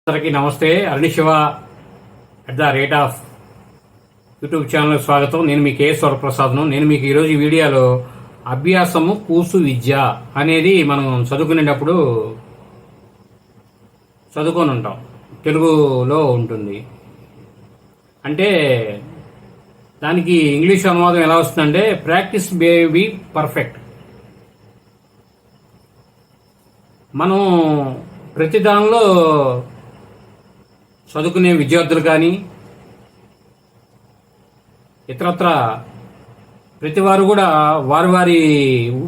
అందరికీ నమస్తే. Aruni Shiva @ YouTube channel స్వాగతం. నేను మీ కే స్వరప్రసాద్ను. నేను మీకు ఈరోజు ఈ వీడియోలో అభ్యాసము కూసు విద్య అనేది మనం చదువుకునేటప్పుడు చదువుకొని ఉంటాం. తెలుగులో ఉంటుంది. అంటే దానికి ఇంగ్లీష్ అనువాదం ఎలా వస్తుందంటే ప్రాక్టీస్ బేబీ పర్ఫెక్ట్. మనం ప్రతి దానిలో చదువుకునే విద్యార్థులు కానీ ఇతరత్ర ప్రతి వారు కూడా వారి వారి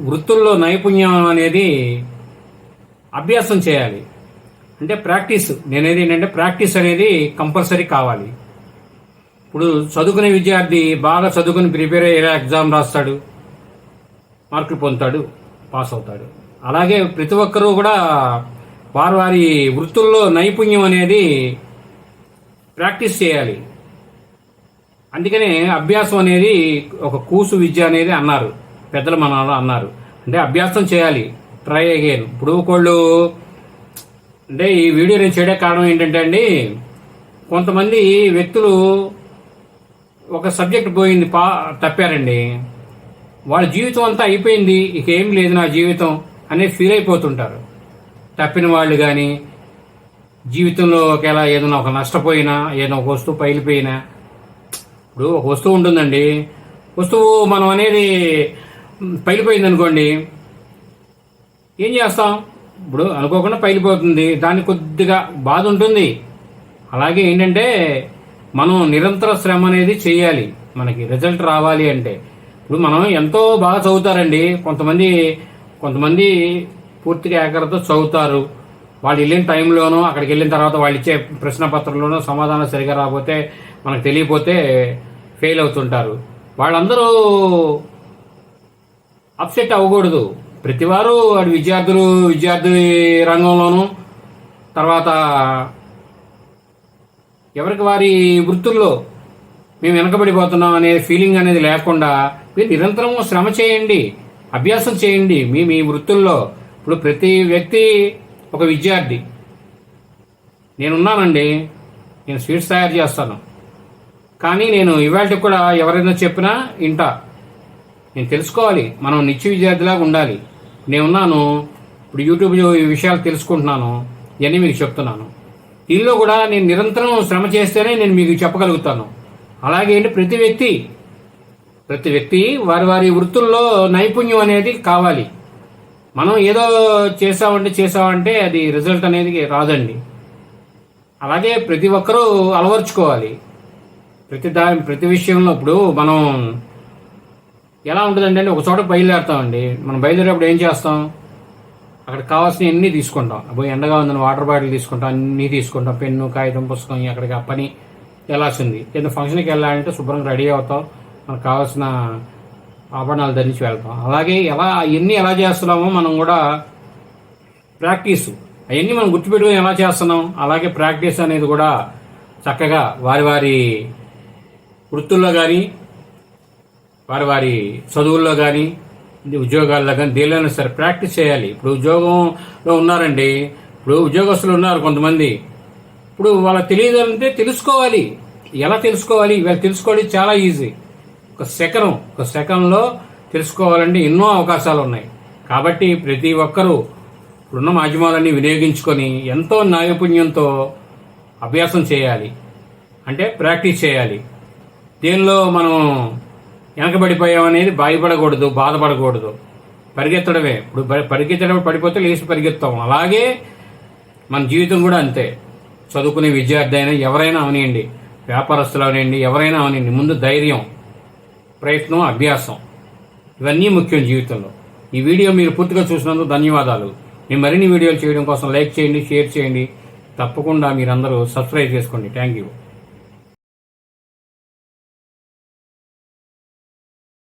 వృత్తుల్లో నైపుణ్యం అనేది అభ్యాసం చేయాలి. అంటే ప్రాక్టీస్. నేనేది ఏంటంటే ప్రాక్టీస్ అనేది కంపల్సరీ కావాలి. ఇప్పుడు చదువుకునే విద్యార్థి బాగా చదువుకుని ప్రిపేర్ అయ్యే ఎగ్జామ్ రాస్తాడు, మార్కులు పొందుతాడు, పాస్ అవుతాడు. అలాగే ప్రతి ఒక్కరూ కూడా వారి వారి వృత్తుల్లో నైపుణ్యం అనేది ప్రాక్టీస్ చేయాలి. అందుకనే అభ్యాసం అనేది ఒక కూసు విద్య అనేది అన్నారు పెద్దలు, మన అన్నారు. అంటే అభ్యాసం చేయాలి, ట్రై అగైన్. ఇప్పుడు ఒకళ్ళు అంటే ఈ వీడియో నేను చేయడే కారణం ఏంటంటే అండి, కొంతమంది వ్యక్తులు ఒక సబ్జెక్ట్ పోయింది తప్పారండి. వాళ్ళ జీవితం అంతా అయిపోయింది, ఇక ఏం లేదు నా జీవితం అనేది ఫీల్ అయిపోతుంటారు. తప్పిన వాళ్ళు కానీ జీవితంలో ఒకవేళ ఏదైనా ఒక నష్టపోయినా, ఏదైనా ఒక వస్తువు పగిలిపోయినా. ఇప్పుడు ఒక వస్తువు ఉంటుందండి, వస్తువు మనం అనేది పగిలిపోయింది అనుకోండి, ఏం చేస్తాం? ఇప్పుడు అనుకోకుండా పగిలిపోతుంది, దానికి కొద్దిగా బాధ ఉంటుంది. అలాగే ఏంటంటే మనం నిరంతర శ్రమ అనేది చేయాలి మనకి రిజల్ట్ రావాలి అంటే. ఇప్పుడు మనం ఎంతో బాగా చదువుతారండి, కొంతమంది పూర్తిగా ఏకాగ్రతతో చదువుతారు. వాళ్ళు వెళ్ళిన టైంలోనూ అక్కడికి వెళ్ళిన తర్వాత వాళ్ళు ఇచ్చే ప్రశ్నపత్రంలోనూ సమాధానం సరిగా రాకపోతే, మనకు తెలియకపోతే ఫెయిల్ అవుతుంటారు. వాళ్ళందరూ అప్సెట్ అవ్వకూడదు. ప్రతివారు వాడి విద్యార్థి రంగంలోనూ తర్వాత ఎవరికి వారి వృత్తుల్లో మేము వెనకబడిపోతున్నాం అనే ఫీలింగ్ అనేది లేకుండా మీరు నిరంతరం శ్రమ చేయండి, అభ్యాసం చేయండి మీ వృత్తుల్లో. ఇప్పుడు ప్రతి వ్యక్తి ఒక విద్యార్థి. నేనున్నానండి, నేను స్వీట్స్ తయారు చేస్తాను, కానీ నేను ఇవాళకి కూడా ఎవరైనా చెప్పినా వింటా. నేను తెలుసుకోవాలి, మనం నిత్య విద్యార్థిలాగా ఉండాలి. నేనున్నాను, ఇప్పుడు యూట్యూబ్ ఈ విషయాలు తెలుసుకుంటున్నాను, ఇవన్నీ మీకు చెప్తున్నాను. దీనిలో కూడా నేను నిరంతరం శ్రమ చేస్తేనే నేను మీకు చెప్పగలుగుతాను. అలాగే ప్రతి వ్యక్తి వారి వారి వృత్తుల్లో నైపుణ్యం అనేది కావాలి. మనం ఏదో చేసామంటే అది రిజల్ట్ అనేది రాదండి. అలాగే ప్రతి ఒక్కరూ అలవర్చుకోవాలి ప్రతి విషయంలో. ఇప్పుడు మనం ఎలా ఉంటుందంటే ఒక చోట బయలుదేరుతామండి. మనం బయలుదేరేప్పుడు ఏం చేస్తాం? అక్కడ కావాల్సిన అన్నీ తీసుకుంటాం. అప్పుడు ఎండగా ఉందని వాటర్ బాటిల్ తీసుకుంటాం, అన్నీ తీసుకుంటాం, పెన్ను, కాగితం, పుస్తకం. అక్కడికి ఆ పని వెళ్ళాల్సింది. ఏదైనా ఫంక్షన్కి వెళ్ళాలంటే శుభ్రంగా రెడీ అవుతాం, మనకు కావాల్సిన ఆభరణాలు ధరించి వెళ్తాం. అలాగే అవన్నీ ఎలా చేస్తున్నామో మనం కూడా ప్రాక్టీస్ అవన్నీ మనం గుర్తుపెట్టుకుని ఎలా చేస్తున్నాం, అలాగే ప్రాక్టీస్ అనేది కూడా చక్కగా వారి వారి వృత్తుల్లో కానీ, వారి వారి చదువుల్లో కానీ, ఉద్యోగాల్లో కానీ, దేనిలోనైనా సరే ప్రాక్టీస్ చేయాలి. ఇప్పుడు ఉద్యోగంలో ఉన్నారండి, ఇప్పుడు ఉద్యోగస్తులు ఉన్నారు కొంతమంది. ఇప్పుడు వాళ్ళకి తెలియదు అంటే తెలుసుకోవాలి. ఎలా తెలుసుకోవాలి? ఇవాళ తెలుసుకోవాలి చాలా ఈజీ. ఒక సెకండ్లో తెలుసుకోవాలంటే ఎన్నో అవకాశాలు ఉన్నాయి. కాబట్టి ప్రతి ఒక్కరూ ఇప్పుడున్న మాధ్యమాలన్నీ వినియోగించుకొని ఎంతో నైపుణ్యంతో అభ్యాసం చేయాలి. అంటే ప్రాక్టీస్ చేయాలి. దేనిలో మనం వెనకబడిపోయామనేది బాధపడకూడదు. పరిగెత్తడమే. ఇప్పుడు పరిగెత్తడం పడిపోతే లేచి పరిగెత్తాం. అలాగే మన జీవితం కూడా అంతే. చదువుకునే విద్యార్థి అయినా ఎవరైనా అవనియండి, వ్యాపారస్తులు అవనియండి, ఎవరైనా అవనియండి, ముందు ధైర్యం, ప్రయత్నం, అభ్యాసం ఇవన్నీ ముఖ్యం జీవితంలో. ఈ వీడియో మీరు పూర్తిగా చూసినందుకు ధన్యవాదాలు. మేము మరిన్ని వీడియోలు చేయడం కోసం లైక్ చేయండి, షేర్ చేయండి. తప్పకుండా మీరందరూ సబ్స్క్రైబ్ చేసుకోండి. Thank you.